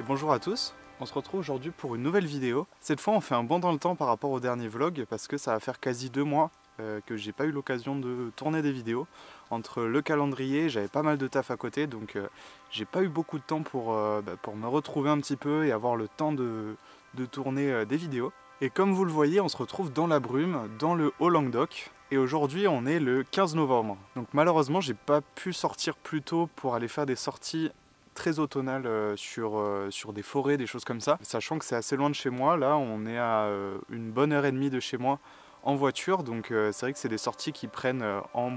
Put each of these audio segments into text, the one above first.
Bonjour à tous, on se retrouve aujourd'hui pour une nouvelle vidéo. Cette fois on fait un bond dans le temps par rapport au dernier vlog parce que ça va faire quasi 2 mois que j'ai pas eu l'occasion de tourner des vidéos. Entre le calendrier, j'avais pas mal de taf à côté donc j'ai pas eu beaucoup de temps pour me retrouver un petit peu et avoir le temps de tourner des vidéos. Et comme vous le voyez, on se retrouve dans la brume, dans le Haut-Languedoc. Et aujourd'hui on est le 15 novembre. Donc malheureusement j'ai pas pu sortir plus tôt pour aller faire des sorties très automnales sur des forêts, des choses comme ça. Sachant que c'est assez loin de chez moi, là on est à une bonne heure et demie de chez moi en voiture. Donc c'est vrai que c'est des sorties qui prennent en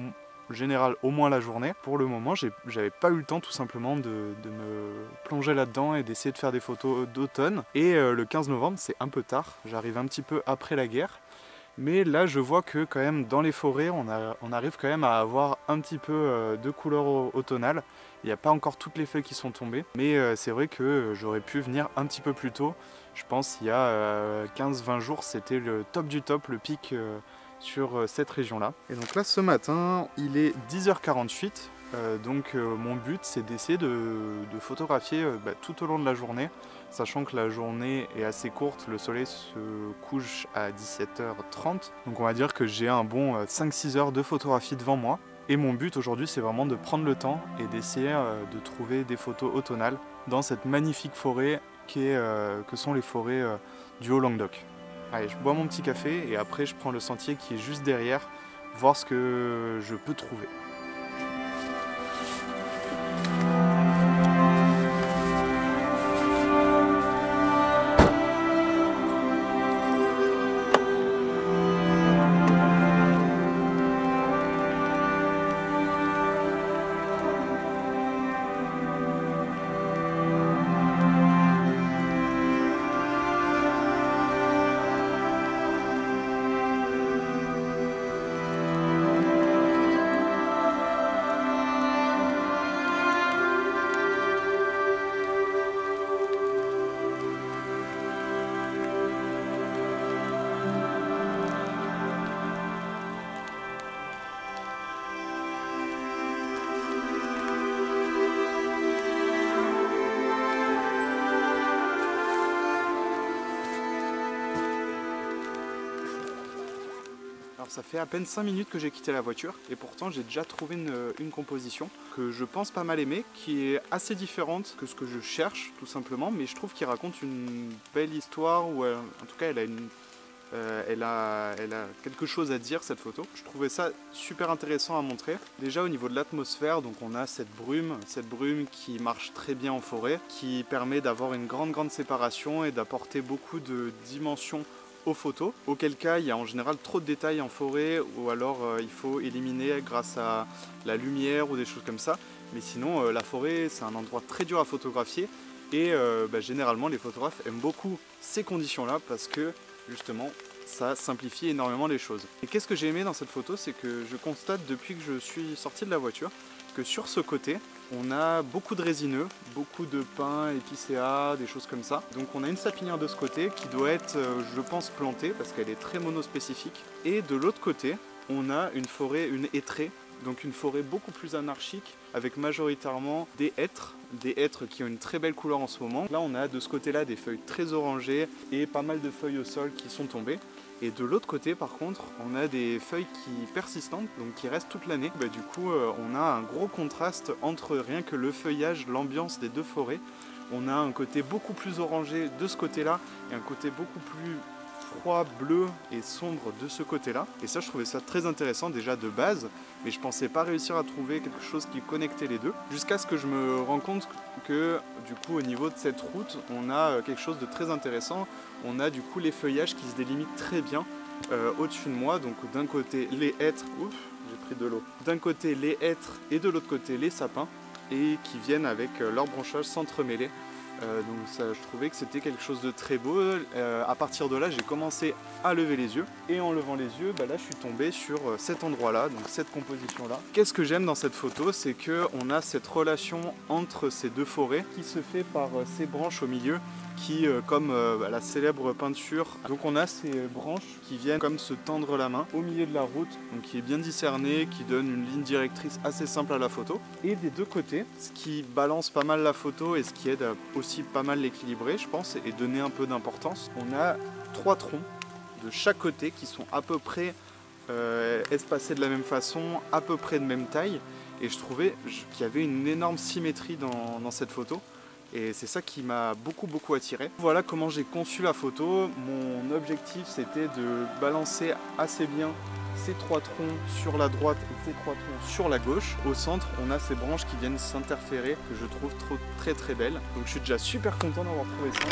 général au moins la journée. Pour le moment j'avais pas eu le temps tout simplement de me plonger là-dedans et d'essayer de faire des photos d'automne. Et le 15 novembre c'est un peu tard, j'arrive un petit peu après la guerre. Mais là je vois que quand même dans les forêts on arrive quand même à avoir un petit peu de couleur automnale. Il n'y a pas encore toutes les feuilles qui sont tombées, mais c'est vrai que j'aurais pu venir un petit peu plus tôt. Je pense il y a 15-20 jours c'était le top du top, le pic sur cette région là. Et donc là ce matin il est 10h48. Mon but c'est d'essayer de photographier tout au long de la journée, sachant que la journée est assez courte, le soleil se couche à 17h30, donc on va dire que j'ai un bon 5-6 heures de photographie devant moi. Et mon but aujourd'hui c'est vraiment de prendre le temps et d'essayer de trouver des photos automnales dans cette magnifique forêt que sont les forêts du Haut-Languedoc. Allez, je bois mon petit café et après je prends le sentier qui est juste derrière, voir ce que je peux trouver. Alors ça fait à peine 5 minutes que j'ai quitté la voiture et pourtant j'ai déjà trouvé une composition que je pense pas mal aimer, qui est assez différente que ce que je cherche tout simplement, mais je trouve qu'il raconte une belle histoire, ou en tout cas elle a quelque chose à dire cette photo. Je trouvais ça super intéressant à montrer. Déjà au niveau de l'atmosphère, donc on a cette brume qui marche très bien en forêt, qui permet d'avoir une grande séparation et d'apporter beaucoup de dimensions aux photos, auquel cas il y a en général trop de détails en forêt, ou alors il faut éliminer grâce à la lumière ou des choses comme ça. Mais sinon la forêt c'est un endroit très dur à photographier et généralement les photographes aiment beaucoup ces conditions là parce que justement ça simplifie énormément les choses. Et qu'est-ce que j'ai aimé dans cette photo, c'est que je constate depuis que je suis sorti de la voiture que sur ce côté on a beaucoup de résineux, beaucoup de pins, épicéas, des choses comme ça. Donc on a une sapinière de ce côté qui doit être, je pense, plantée parce qu'elle est très monospécifique. Et de l'autre côté, on a une forêt, une hêtraie, donc une forêt beaucoup plus anarchique avec majoritairement des hêtres qui ont une très belle couleur en ce moment. Là on a de ce côté-là des feuilles très orangées et pas mal de feuilles au sol qui sont tombées. Et de l'autre côté par contre on a des feuilles persistantes, donc qui restent toute l'année. Du coup on a un gros contraste entre rien que le feuillage, l'ambiance des deux forêts. On a un côté beaucoup plus orangé de ce côté-là et un côté beaucoup plus froid, bleu et sombre de ce côté-là. Et ça je trouvais ça très intéressant déjà de base, mais je pensais pas réussir à trouver quelque chose qui connectait les deux. Jusqu'à ce que je me rende compte que du coup au niveau de cette route on a quelque chose de très intéressant. On a du coup les feuillages qui se délimitent très bien au-dessus de moi. Donc d'un côté les hêtres, ouf, j'ai pris de l'eau. D'un côté les hêtres et de l'autre côté les sapins, et qui viennent avec leurs branchages s'entremêler. Donc ça, je trouvais que c'était quelque chose de très beau. À partir de là j'ai commencé à lever les yeux, et en levant les yeux là je suis tombé sur cet endroit là, donc cette composition là. Qu'est-ce que j'aime dans cette photo, c'est qu'on a cette relation entre ces deux forêts qui se fait par ces branches au milieu qui, comme la célèbre peinture, donc on a ces branches qui viennent comme se tendre la main au milieu de la route, donc qui est bien discerné, qui donne une ligne directrice assez simple à la photo. Et des deux côtés, ce qui balance pas mal la photo et ce qui aide à aussi pas mal l'équilibrer, je pense, et donner un peu d'importance, on a 3 troncs de chaque côté qui sont à peu près espacés de la même façon, à peu près de même taille, et je trouvais qu'il y avait une énorme symétrie dans cette photo. Et c'est ça qui m'a beaucoup attiré. Voilà comment j'ai conçu la photo. Mon objectif c'était de balancer assez bien ces 3 troncs sur la droite et ces 3 troncs sur la gauche. Au centre, on a ces branches qui viennent s'interférer que je trouve très belles. Donc je suis déjà super content d'avoir trouvé ça.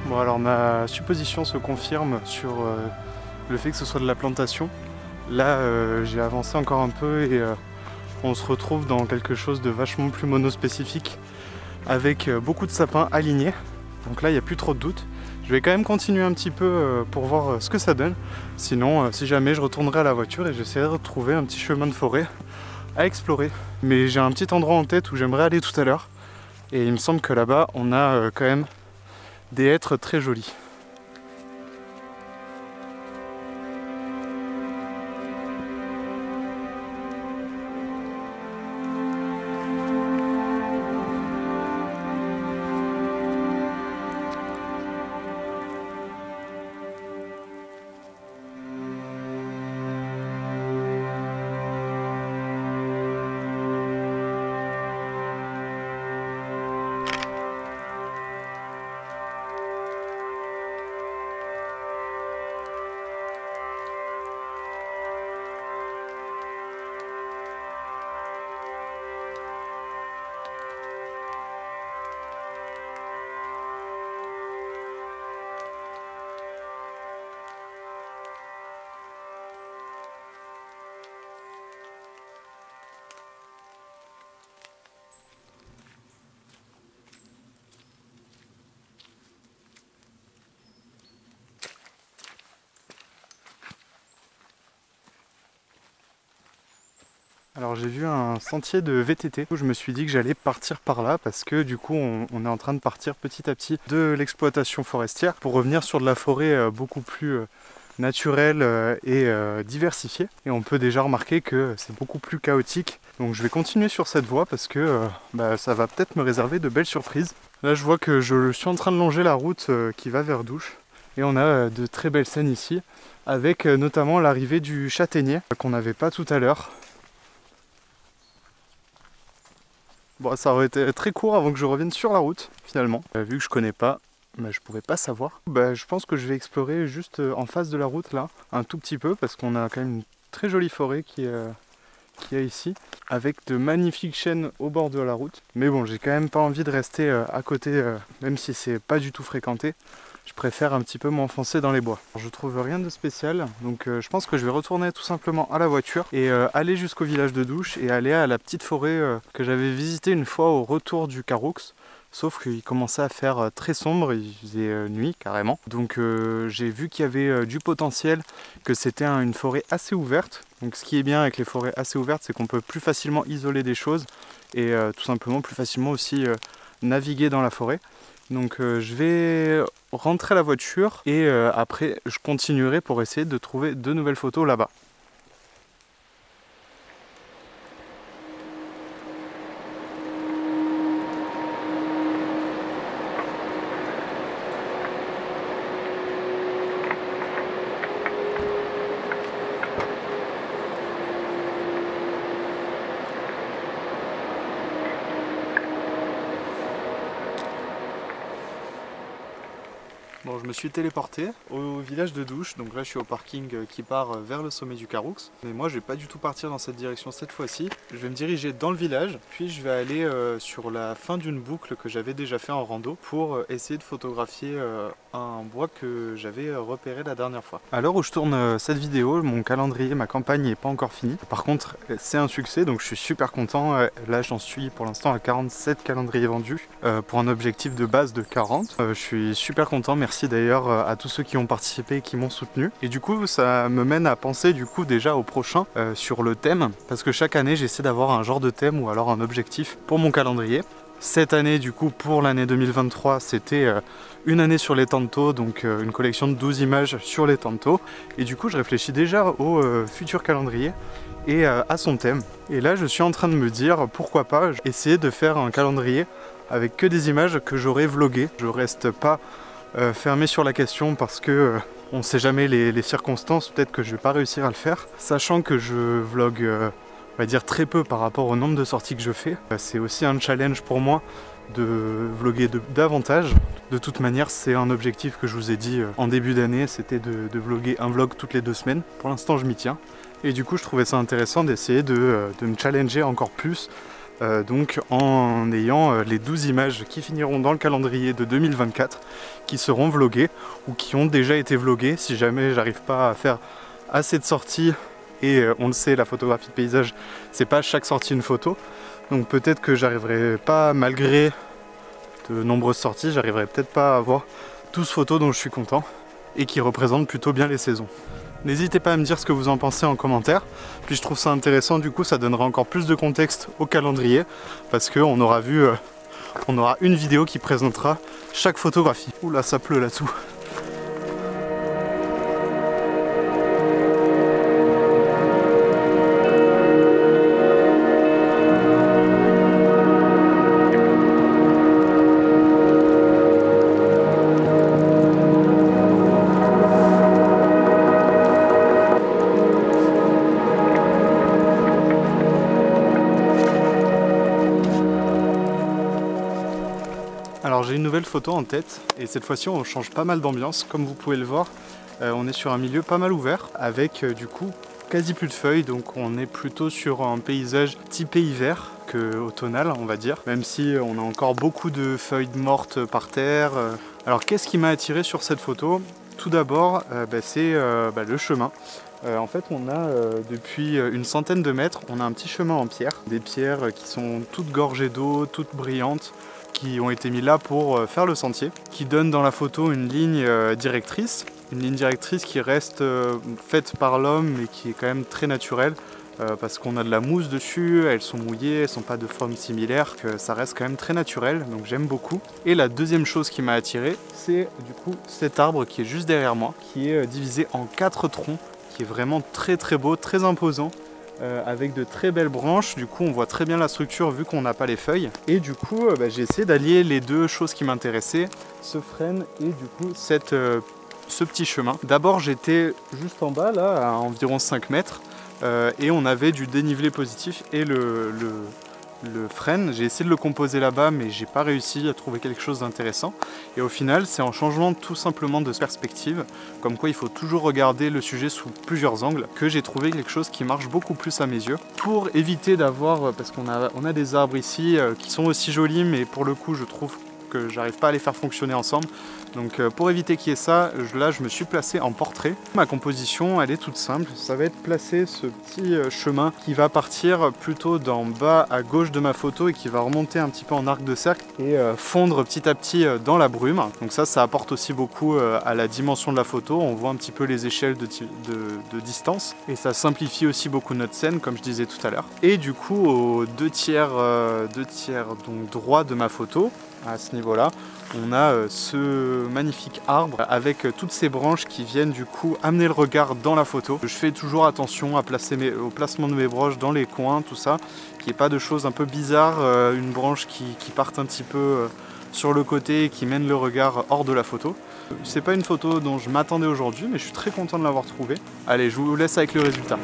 Bon alors ma supposition se confirme sur le fait que ce soit de la plantation. Là j'ai avancé encore un peu et on se retrouve dans quelque chose de vachement plus monospécifique avec beaucoup de sapins alignés. Donc là il n'y a plus trop de doute. Je vais quand même continuer un petit peu pour voir ce que ça donne. Sinon si jamais je retournerai à la voiture et j'essaierai de trouver un petit chemin de forêt à explorer. Mais j'ai un petit endroit en tête où j'aimerais aller tout à l'heure. Et il me semble que là-bas on a quand même des hêtres très jolis. Alors j'ai vu un sentier de VTT où je me suis dit que j'allais partir par là parce que du coup on est en train de partir petit à petit de l'exploitation forestière pour revenir sur de la forêt beaucoup plus naturelle et diversifiée. Et on peut déjà remarquer que c'est beaucoup plus chaotique. Donc je vais continuer sur cette voie parce que ça va peut-être me réserver de belles surprises. Là je vois que je suis en train de longer la route qui va vers Douche. Et on a de très belles scènes ici avec notamment l'arrivée du châtaignier qu'on n'avait pas tout à l'heure. Bon, ça aurait été très court avant que je revienne sur la route, finalement. Vu que je connais pas, je pouvais pas savoir. Je pense que je vais explorer juste en face de la route, là, un tout petit peu, parce qu'on a quand même une très jolie forêt qui est ici, avec de magnifiques chênes au bord de la route. Mais bon, j'ai quand même pas envie de rester à côté, même si c'est pas du tout fréquenté. Je préfère un petit peu m'enfoncer dans les bois. Je trouve rien de spécial, donc je pense que je vais retourner tout simplement à la voiture et aller jusqu'au village de Douche et aller à la petite forêt que j'avais visitée une fois au retour du Caroux. Sauf qu'il commençait à faire très sombre, il faisait nuit carrément. Donc j'ai vu qu'il y avait du potentiel, que c'était une forêt assez ouverte. Donc ce qui est bien avec les forêts assez ouvertes, c'est qu'on peut plus facilement isoler des choses et tout simplement plus facilement aussi naviguer dans la forêt. Donc je vais rentrer à la voiture et après je continuerai pour essayer de trouver de nouvelles photos là-bas. Bon, je me suis téléporté au village de Douche, donc là je suis au parking qui part vers le sommet du Caroux. Mais moi je vais pas du tout partir dans cette direction cette fois-ci. Je vais me diriger dans le village, puis je vais aller sur la fin d'une boucle que j'avais déjà fait en rando pour essayer de photographier un bois que j'avais repéré la dernière fois. À l'heure où je tourne cette vidéo, mon calendrier, ma campagne n'est pas encore finie. Par contre, c'est un succès, donc je suis super content. Là j'en suis pour l'instant à 47 calendriers vendus pour un objectif de base de 40. Je suis super content, merci d'ailleurs à tous ceux qui ont participé et qui m'ont soutenu. Et du coup ça me mène à penser du coup déjà au prochain sur le thème, parce que chaque année j'essaie d'avoir un genre de thème ou alors un objectif pour mon calendrier. Cette année du coup pour l'année 2023 c'était une année sur les Tanto, donc une collection de 12 images sur les Tanto. Et du coup je réfléchis déjà au futur calendrier et à son thème. Et là je suis en train de me dire pourquoi pas essayer de faire un calendrier avec que des images que j'aurais vloguées. Je reste pas fermé sur la question parce que on sait jamais les circonstances, peut-être que je vais pas réussir à le faire. Sachant que je vlog on va dire très peu par rapport au nombre de sorties que je fais. C'est aussi un challenge pour moi de vlogger davantage. De toute manière c'est un objectif que je vous ai dit en début d'année, c'était de vlogger un vlog toutes les 2 semaines. Pour l'instant je m'y tiens. Et du coup je trouvais ça intéressant d'essayer de me challenger encore plus. Donc en ayant les 12 images qui finiront dans le calendrier de 2024 qui seront vloguées ou qui ont déjà été vloguées si jamais j'arrive pas à faire assez de sorties. Et on le sait, la photographie de paysage c'est pas chaque sortie une photo, donc peut-être que j'arriverai pas, malgré de nombreuses sorties, j'arriverai peut-être pas à avoir 12 photos dont je suis content et qui représentent plutôt bien les saisons. N'hésitez pas à me dire ce que vous en pensez en commentaire, puis je trouve ça intéressant, du coup ça donnera encore plus de contexte au calendrier, parce qu'on aura vu, on aura une vidéo qui présentera chaque photographie. Oula, ça pleut là-dessous. Alors j'ai une nouvelle photo en tête et cette fois-ci on change pas mal d'ambiance. Comme vous pouvez le voir, on est sur un milieu pas mal ouvert avec du coup quasi plus de feuilles, donc on est plutôt sur un paysage typé hiver que automnal on va dire, même si on a encore beaucoup de feuilles mortes par terre. Alors qu'est-ce qui m'a attiré sur cette photo? Tout d'abord c'est le chemin. En fait on a depuis une centaine de mètres, on a un petit chemin en pierre, des pierres qui sont toutes gorgées d'eau, toutes brillantes, qui ont été mis là pour faire le sentier, qui donne dans la photo une ligne directrice qui reste faite par l'homme mais qui est quand même très naturelle parce qu'on a de la mousse dessus, elles sont mouillées, elles sont pas de forme similaire, que ça reste quand même très naturel, donc j'aime beaucoup. Et la deuxième chose qui m'a attiré, c'est du coup cet arbre qui est juste derrière moi, qui est divisé en 4 troncs, qui est vraiment très très beau, très imposant. Avec de très belles branches, du coup on voit très bien la structure vu qu'on n'a pas les feuilles. Et du coup j'ai essayé d'allier les deux choses qui m'intéressaient, ce frêne et du coup ce petit chemin. D'abord j'étais juste en bas là, à environ 5 mètres, et on avait du dénivelé positif et le frêne, j'ai essayé de le composer là-bas mais j'ai pas réussi à trouver quelque chose d'intéressant. Et au final c'est en changeant tout simplement de perspective, comme quoi il faut toujours regarder le sujet sous plusieurs angles, que j'ai trouvé quelque chose qui marche beaucoup plus à mes yeux. Pour éviter d'avoir, parce qu'on a des arbres ici qui sont aussi jolis mais pour le coup je trouve que j'arrive pas à les faire fonctionner ensemble. Donc pour éviter qu'il y ait ça, là je me suis placé en portrait. Ma composition elle est toute simple, ça va être placer ce petit chemin qui va partir plutôt d'en bas à gauche de ma photo et qui va remonter un petit peu en arc de cercle et fondre petit à petit dans la brume. Donc ça apporte aussi beaucoup à la dimension de la photo, on voit un petit peu les échelles de distance et ça simplifie aussi beaucoup notre scène comme je disais tout à l'heure. Et du coup aux deux tiers donc droit de ma photo, à ce niveau-là, on a ce magnifique arbre avec toutes ces branches qui viennent du coup amener le regard dans la photo. Je fais toujours attention à placer au placement de mes branches dans les coins, tout ça, qu'il n'y ait pas de choses un peu bizarres, une branche qui parte un petit peu sur le côté et qui mène le regard hors de la photo. C'est pas une photo dont je m'attendais aujourd'hui, mais je suis très content de l'avoir trouvée. Allez, je vous laisse avec le résultat.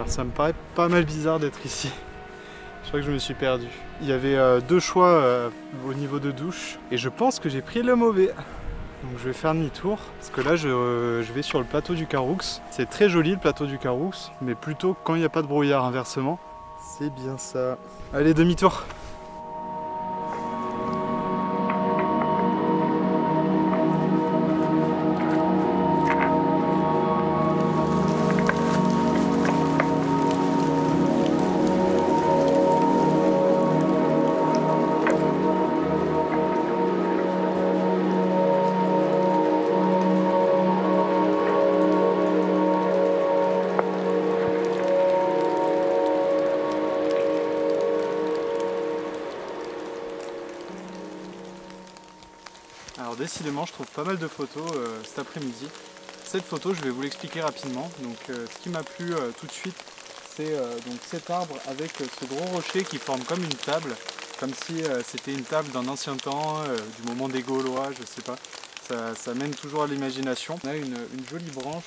Alors ça me paraît pas mal bizarre d'être ici. Je crois que je me suis perdu. Il y avait deux choix au niveau de douche et je pense que j'ai pris le mauvais. Donc je vais faire demi-tour parce que là je vais sur le plateau du Caroux. C'est très joli le plateau du Caroux, mais plutôt quand il n'y a pas de brouillard, inversement. C'est bien ça. Allez, demi-tour. Alors décidément je trouve pas mal de photos cet après-midi. Cette photo je vais vous l'expliquer rapidement. Donc ce qui m'a plu tout de suite c'est donc cet arbre avec ce gros rocher qui forme comme une table, comme si c'était une table d'un ancien temps, du moment des Gaulois, je sais pas. Ça mène toujours à l'imagination. On a une jolie branche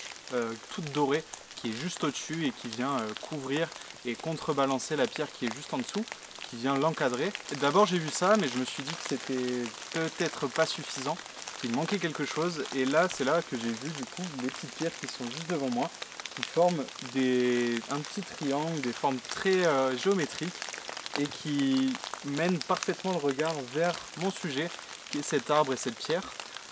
toute dorée qui est juste au-dessus et qui vient couvrir et contrebalancer la pierre qui est juste en dessous, qui vient l'encadrer. D'abord j'ai vu ça, mais je me suis dit que c'était peut-être pas suffisant, qu'il manquait quelque chose. Et là, c'est là que j'ai vu du coup les petites pierres qui sont juste devant moi, qui forment un petit triangle, des formes très géométriques et qui mènent parfaitement le regard vers mon sujet, qui est cet arbre et cette pierre.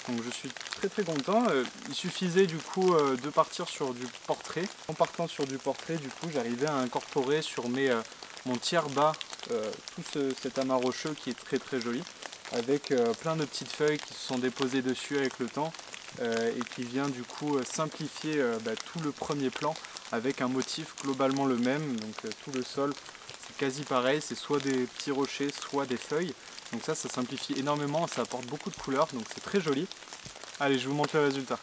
Donc je suis très content. Il suffisait du coup de partir sur du portrait. En partant sur du portrait, du coup, j'arrivais à incorporer sur mon tiers bas tout cet amas rocheux qui est très joli, avec plein de petites feuilles qui se sont déposées dessus avec le temps et qui vient du coup simplifier tout le premier plan avec un motif globalement le même. Donc tout le sol c'est quasi pareil, c'est soit des petits rochers, soit des feuilles. Donc ça simplifie énormément, ça apporte beaucoup de couleurs, donc c'est très joli. Allez, je vous montre le résultat.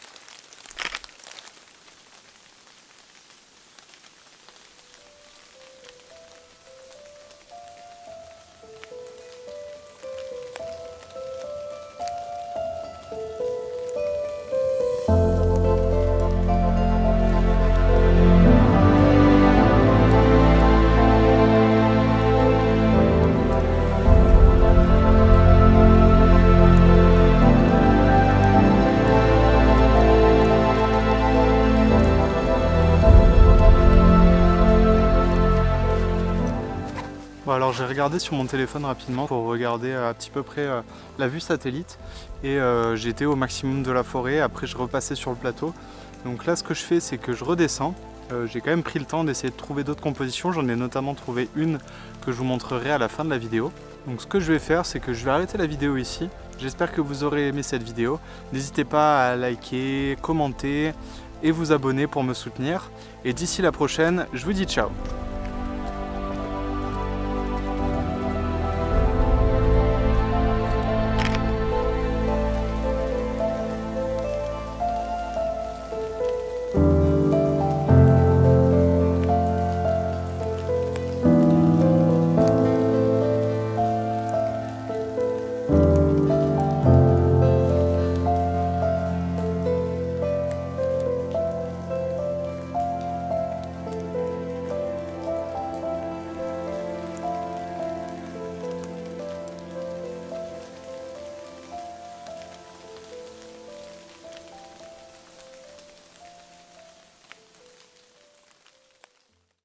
Bon, alors j'ai regardé sur mon téléphone rapidement pour regarder à petit peu près la vue satellite et j'étais au maximum de la forêt. Après je repassais sur le plateau. Donc là ce que je fais c'est que je redescends. J'ai quand même pris le temps d'essayer de trouver d'autres compositions. J'en ai notamment trouvé une que je vous montrerai à la fin de la vidéo. Donc ce que je vais faire c'est que je vais arrêter la vidéo ici. J'espère que vous aurez aimé cette vidéo. N'hésitez pas à liker, commenter et vous abonner pour me soutenir. Et d'ici la prochaine, je vous dis ciao.